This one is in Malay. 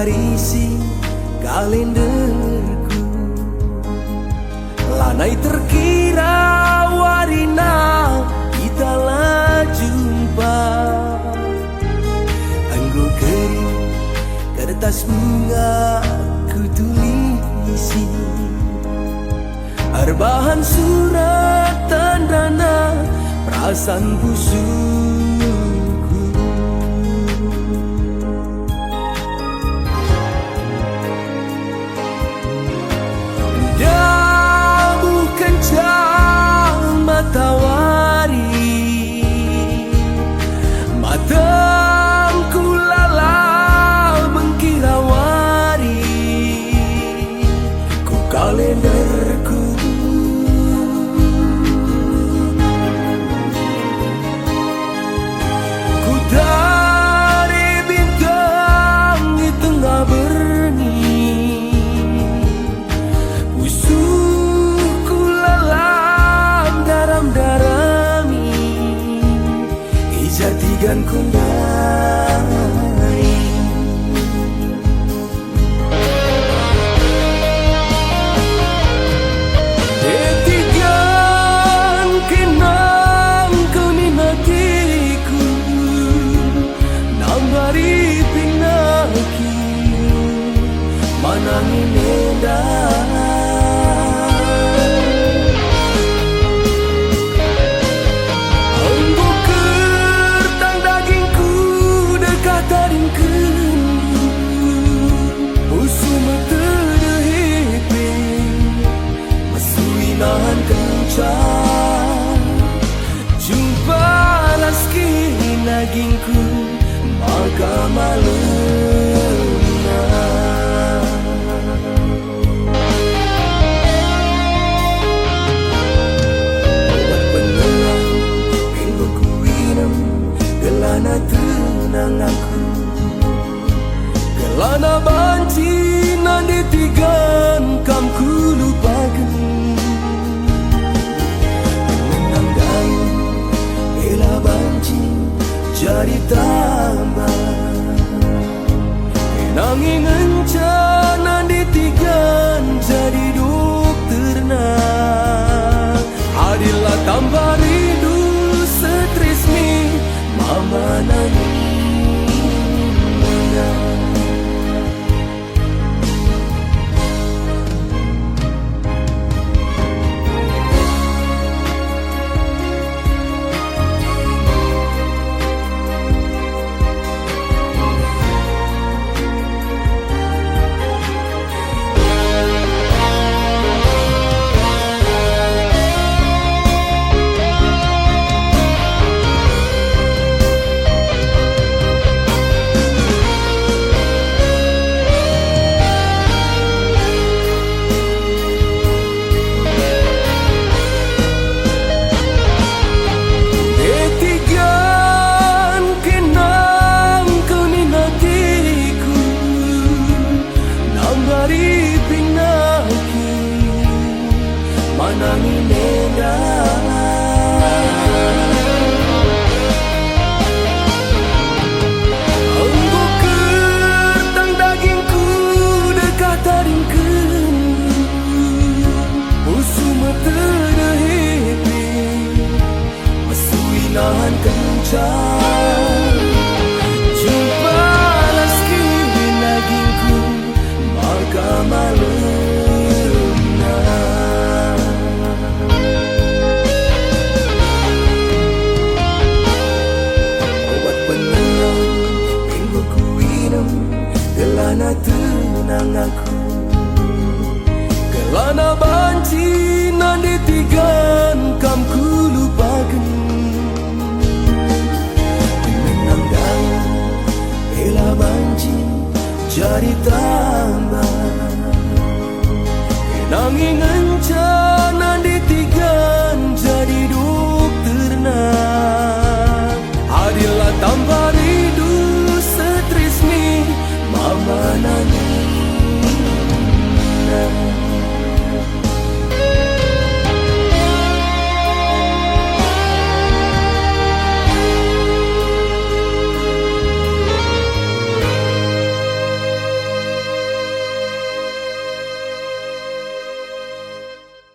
barisi kalenderku. Lanai terkira warina kita lah jumpa. Anggo kering kertas bunga ku tulisi, arbahan surat tandana perasaan busukku. Dah bukan jam matahari, mataku lala mengkirawari ku kalenderku. Ku dari bintang di tengah berni, usuku lalam daram-darami ijatigan kundai. Etigan kenang keminatiku nambari pinaki manangi medan. Nahan kencang jumpa laski nagingku maka maluna. Obat penelang minggu ku minum gelana tenang aku, gelana banci nanti tigan kam ku lupakan. Jadi tambah kenangin encana ditigan jadi dokterna. Adilah tambah rindu stres ni mama nangis. Dari pinaki manangi medan. Anggo kertang dagingku dekat taringkeun, musuh mata dehipi mesui nahan kencang.